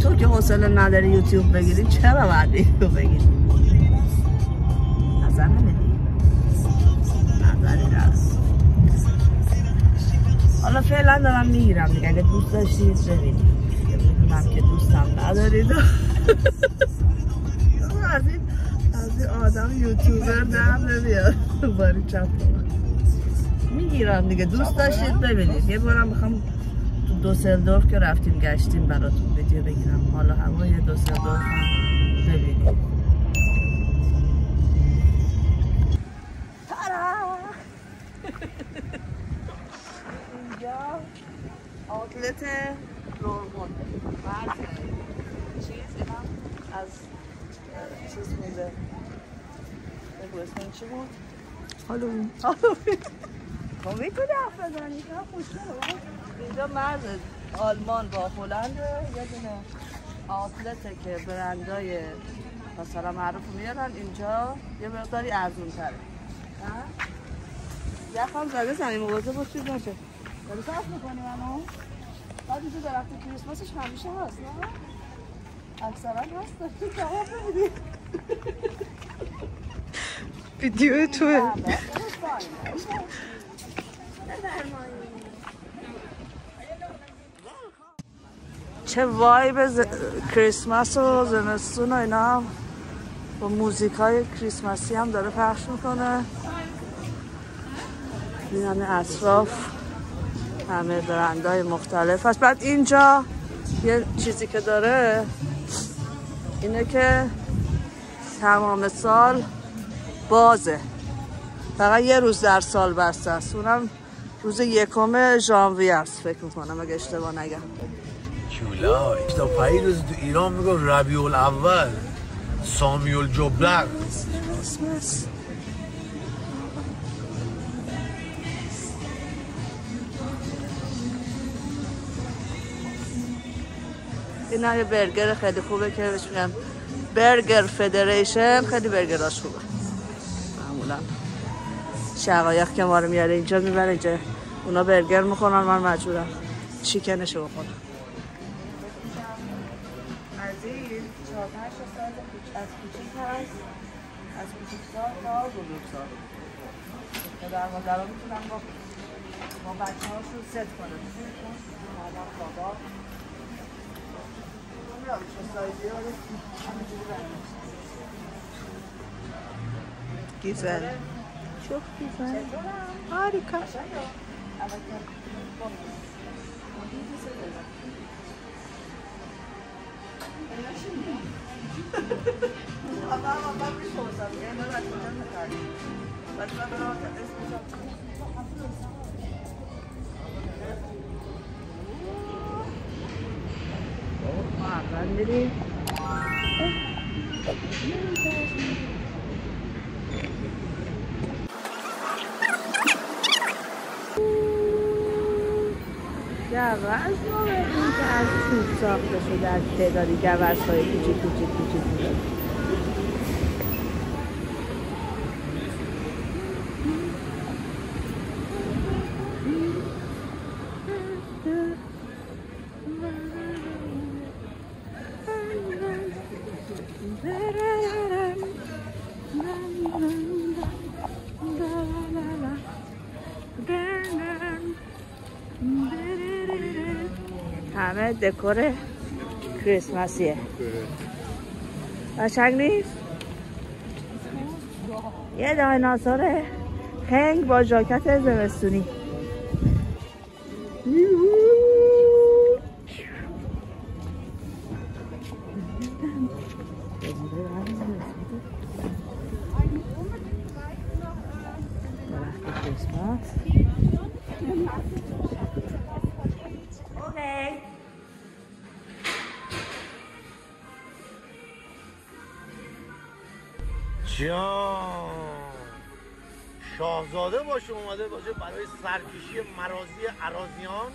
تو که حوصله نداری یوتیوب بگیری چرا باید ویدیو بگیری؟ نظر نمیدی؟ نظری دست. حالا فعلا دارم میگیرم دیگه، اگه دوست داشتید ببینید. میدونم که دوستم ندارید. از این آدم یوتیوبر در نمیاد. باری چپ میگیرم دیگه، دوست داشتید ببینید. یه بارم بخوام تو دوسلدورف که رفتیم گشتیم براتون ویدیو بگیرم. حالا هوای دوسلدورف هم ببینید. اینجا آوتلت لورمونت بعد چیز اینم از چیز مونده. بگو اسم چی بود؟ هالووین. خب میتونی حرف بزنی که خوشگله. اینجا مرز آلمان با هلند یه دونه آوتلته که برندای مثلا معروف میارن اینجا یه مقداری ارزون تره. یخم زده زنی مواظب باشید باشه. داری صرف میکنی منو؟ بعد اینجا درخت کریسمسش همیشه هست نه؟ اکثرا هست داری جواب نمیدی. ویدیو توه. چه وایب کریسمس و زمستون و اینا با موزیک های کریسمسی هم داره پخش میکنه. این همه اطراف همه برندهای مختلف هست. بعد اینجا یه چیزی که داره اینه که تمام سال بازه، فقط یه روز در سال بسته است، اونم روز 1 ژانویه است فکر میکنم اگه اشتباه نگم. جولای تا پای روز تو ایران میگم ربیع الاول، سامی الجبلق. این یه برگر خیلی خوبه که بهش میگن برگر فدریشن، خیلی برگراش خوبه. معمولا شقایق که ما رو میاره اینجا میبره اینجا اونا برگر میکنن، من مجبورم چیکنشو بخورم. از این 4-5 سال از کوچیک هست، از کوچیک‌سال تا بزرگسال که در مادرها میتونن با بچه هاشون ست کنن. مامان بابا گیزن شوخ گیزن هاریکا بندری گوز ما ببینیم که از چوب ساخته شده، از تعدادی گوزهای کوچیک بوده. همه دکور کریسمسیه. قشنگ نیست؟ یه دایناسور خنگ با ژاکت زمستونی. جان شاهزاده باشه اومده باشه برای سرکشی مرازی اراضیان،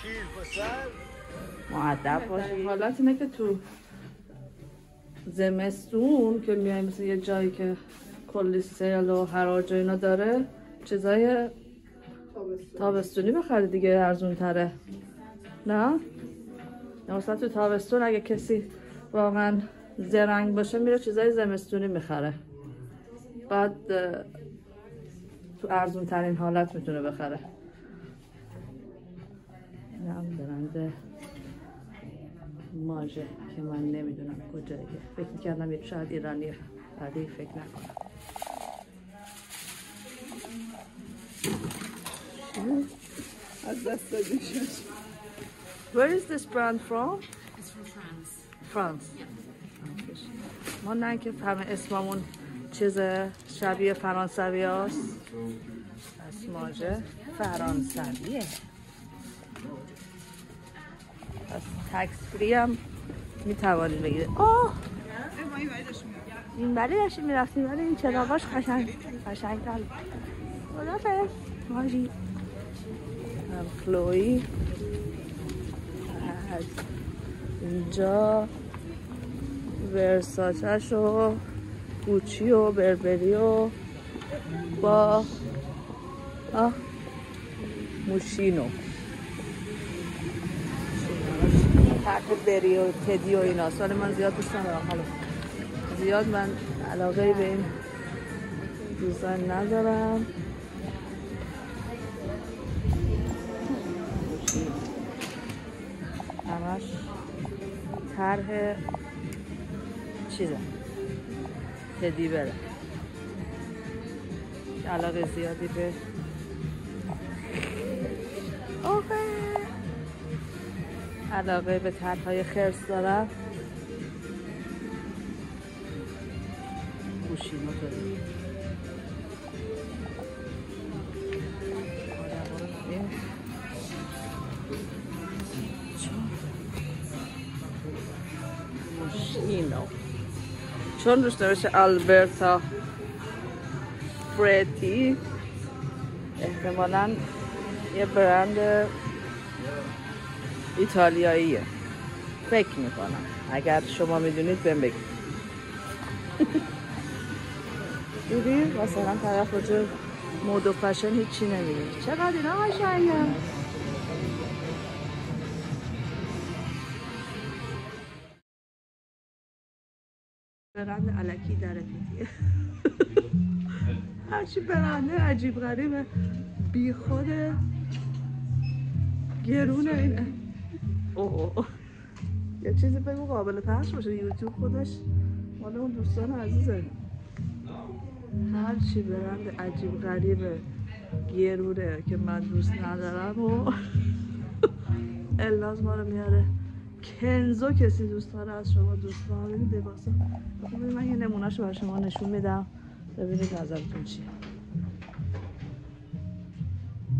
شیر پسر مؤدب باشه. حالت اینه که تو زمستون که میایم مثل یه جایی که کلی سیل و حراج و اینا داره، چیزای تابستونی بخری دیگه، ارزون تره. نه؟ مثلا تو تابستون اگه کسی واقعا زرنگ باشه میره چیزای زمستونی میخره، بعد تو ارزون ترین حالت میتونه بخره. این هم برند ماژه که من نمیدونم کجاییه، فکر میکردم یه شاید ایرانیه ولی فکر نکنم. از دست دادی شد. Where is this brand from? It's from France. France. ما نه که همه اسممون چیز شبیه فرانسوی هاست. اسماژه فرانسویه. پس تکس فری هم میتوانید بگیرید. آه این بلی داشتیم میرفتیم ولی این چراغاش قشنگ تر. خدافظ ماژی. کلوی از اینجا ورساچش و گوچی و بربری و با موشینو تحت بری و تدی و اینا. سال من زیاد دوست ندارم، حالا زیاد من علاقه به این دیزاین ندارم. همش طرح چیزه تدی بره. علاقه زیادی به علاقه به طرح‌های خرس دارم. گوشینو داریم. موشینو چون روش نوشته آلبرتا فریتی، احتمالاً یه برند ایتالیاییه فکر میکنم. اگر شما میدونید بهم بگید. دیدی مثلا طرف راجع مد و فشن هیچی نمیگه. چقدر اینا قشنگه. برند الکی در پیتیه. هرچی برنده عجیب غریبه بی خود گرونه. اینه اوه یه چیزی بگو قابل پخش باشه. یوتیوب خودش مال اون دوستان عزیزه. هرچی برند عجیب غریبه گرونه که من دوست ندارم و الاز ما رو میاره. کنزو کسی دوست داره از شما دوست داره ببینید لباسا. ببینید من یه نمونهشو برای شما نشون میدم ببینید نظرتون چیه.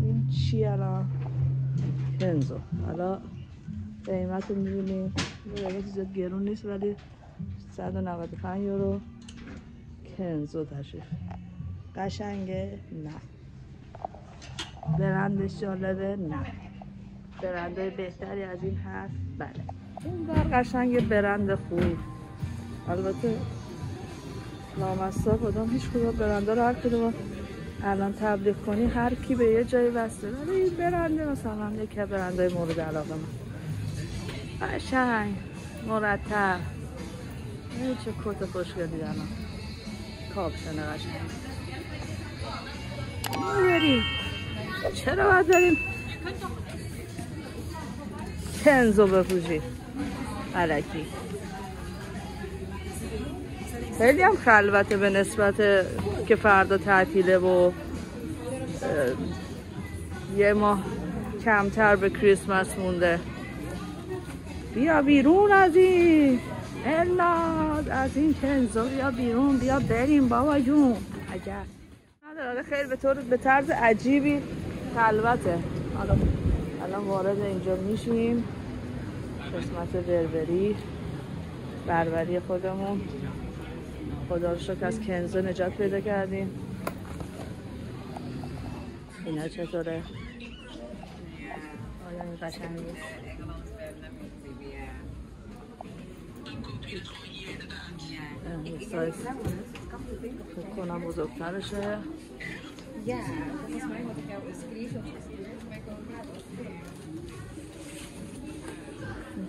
این چی الان؟ کنزو. حالا قیمت رو میبینیم قیمت زیاد گرون نیست ولی 195 یورو. کنزو تشریف قشنگه؟ نه. برندش جالبه؟ نه. برندهای بهتری از این هست؟ بله. این بر قشنگ برند خوب. البته لامصب کدام هیچ کدوم برنده رو هر کدوم الان تبلیغ کنی هر کی به یه جایی بسته، ولی این برنده مثلا یکی از برندهای مورد علاقه من. قشنگ مرتب. این چه کت خوشگلی الان کاپشن قشنگ. ما چرا باید داریم کنزو بپوشی الکی؟ خیلی هم خلوته به نسبت که فردا تعطیله و یه ماه کمتر به کریسمس مونده. بیا بیرون از این الاد، از این کنزو بیا بیرون، بیا بریم بابا جون. عجب نداره. خیلی به طرز عجیبی خلوته. الان وارد اینجا میشیم قسمت بربری خودمون. خدا رو شکر از کنزو نجات پیدا کردیم. اینا چطوره؟ آیا این قشنگ نیست؟ این سایز فکر کنم بزرگترشه.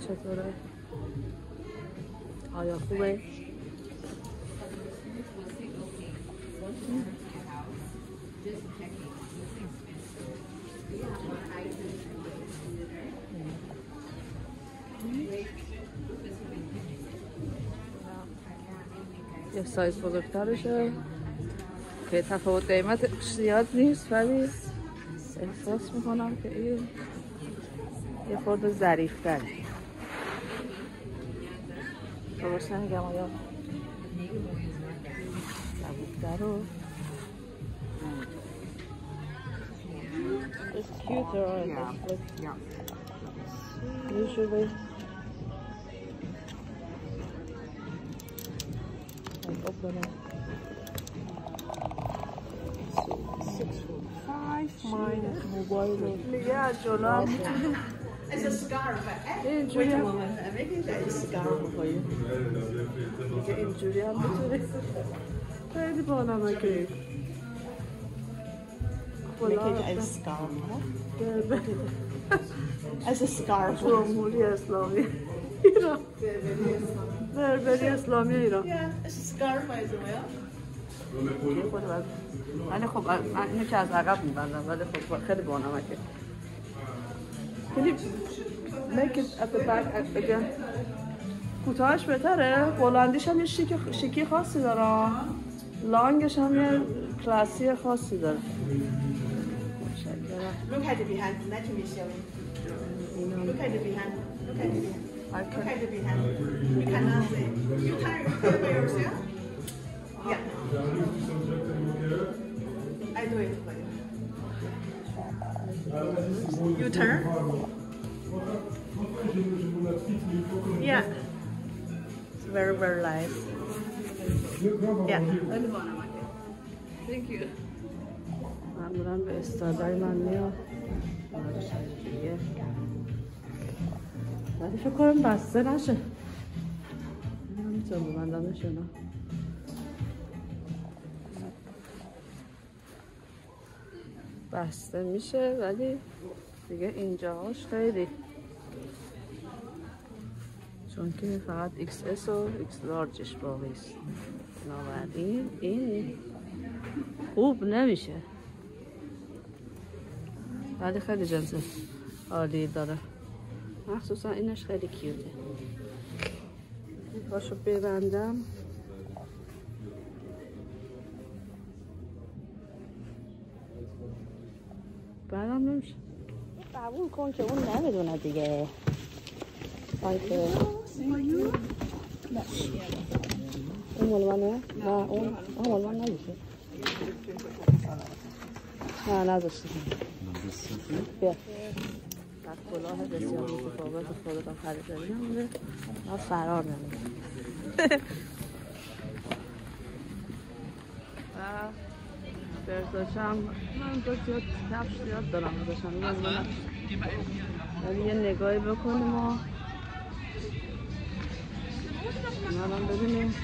چطوره؟ آیا خوبه؟ یه سایز بزرگترشه که تفاوت قیمت زیاد نیست، ولی احساس میکنم که این یه خورده ظریف‌تره. درست نمیگم آیا؟ سبک‌تر و It's cuter, usually. Open it. 6'5" minus mobile. Yeah, جلو It's a scarf. اینجوری هم I'm making that scarf for you. اینجوری هم بتونه خیلی بانمکه. Make it as a scarf. As a scarf. جمهوری اسلامی ایران. بربری اسلامی ایران. Yeah, it's a scarf by the way. ولی خب من اینو که از عقب میبندم، ولی خب خیلی بانمکه. خیلی make it at the back again. کوتاهش بهتره، بلندیش هم یه شیکی خاصی داره، لانگش هم یه کلاسی خاصی داره. Look at the behind. Let me show you. Look at the behind. Look at the behind. Look at the behind. You cannot see. You turn by yourself. Yeah. I do it for you. You turn. Yeah. It's very, very nice. Yeah. Thank you. معمولا به استادای من میاد ولی فکر کنم بسته نشه. نمیتونم ببندمش نه. بسته میشه ولی دیگه اینجاهاش خیلی، چون که فقط XS و X لارجش باقی است. بنابراین این خوب نمیشه، ولی خیلی جنس عالی داره، مخصوصا اینش خیلی کیوته. پاشو ببندم. بعدم نمیشه. قبول کن که اون نمیدونه دیگه. آیده اون مال منه؟ نه اون مال من نمیشه. نه نذاشتیم. بیا. از کلاه بسیار متفاوت خودتان خریداری نمونه و فرار نمونه. و برزاشم من زیاد کفش زیاد دارم بزاشم ولی یه نگاهی بکنیم و الان ببینیم.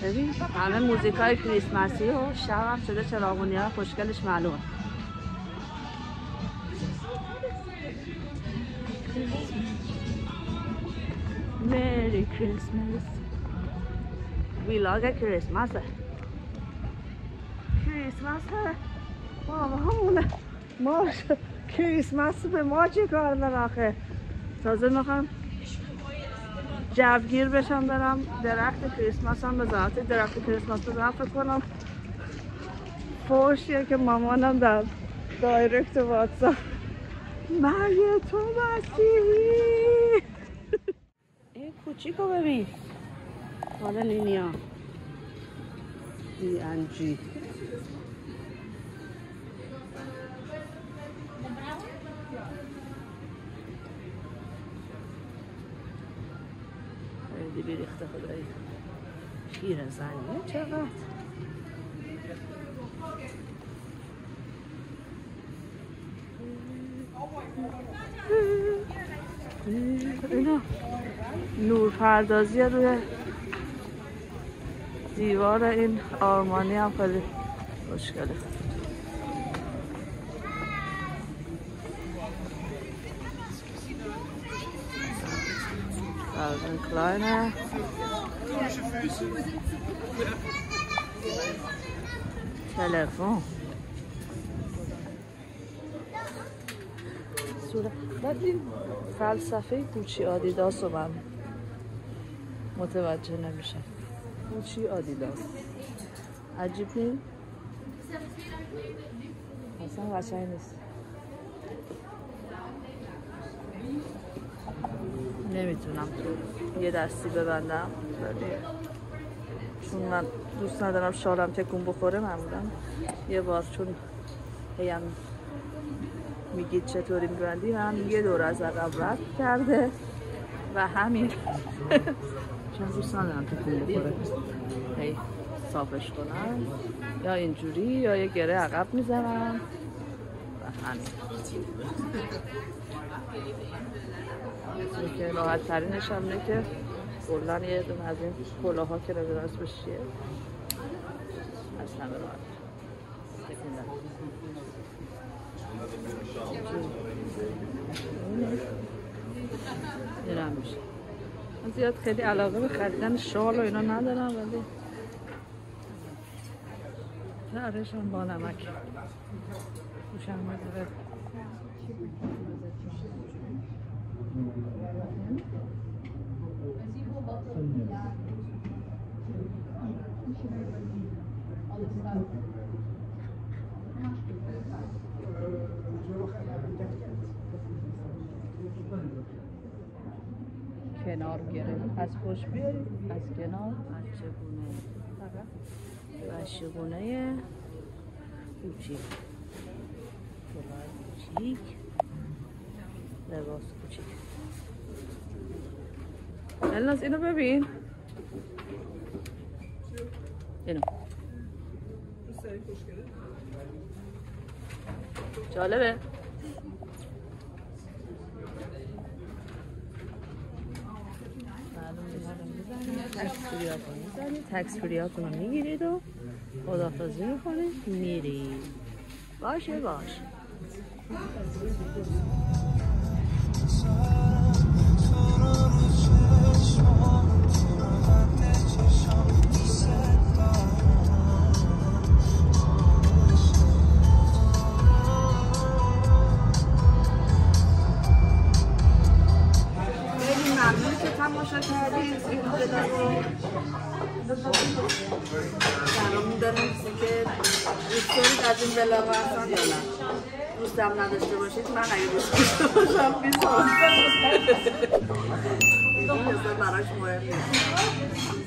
ببین همه موزیک های کریسمسی و شب هم شده چراغونی ها خوشگلش معلوم. Merry Christmas. ویلاگ کریسمسه. کریسمسه بابا همونه. ما کریسمس به ما چی کار داره آخه؟ تازه میخوام جوگیر بشم برم درخت کریسمس هم بزنم. درخت کریسمس بزنم فکر کنم فوشیه که مامانم در دایرکت واتساپ مرگ تو مسیحی. این کوچیکو ببین حالا لینیا DNG خیلی بیریخته خدایی. شیر زنیه چقدر اینا نور پردازی روی دیوار این آرمانی هم خیلی خوشگله. Calvin Klein تلفن بعد این فلسفه گوچی آدیداس رو من متوجه نمیشم. گوچی آدیداس عجیب نیست؟ اصلا قشنگ نیست. نمیتونم یه دستی ببندم ولی چون من دوست ندارم شالم تکون بخوره معمولا یه بار چون هیم میگید چطوری میبندی من یه دور از عقب رد کرده و همین چون دوست ندارم تکون بخوره هی صافش کنم یا اینجوری یا یه گره عقب میزنم و همین که راحت ترینش هم اینه که کلن یه دونه از این کلاه ها که نمیدونم اسمش چیه از همه راحت این هم میشه. من زیاد خیلی علاقه به خریدن شال و اینا ندارم ولی نرشم با نمک خوشم میداره. کنار گرفت از پشت بیارید از کنار بچگونه بچگونه کوچیک کوچیک لباس کوچیک. الناس اینو ببین اینو جالبه. تکس فریاتون رو میگیرید و خداحافظی میکنید میرید. باشه باشه. تماشا کردید این ویدیو رو برامون بنویسید که دوست دارید از این ولاغ اصلا یا نه دوستم نداشته باشید. من اگه دوست داشته باشم بیزار این براش مهم نیست.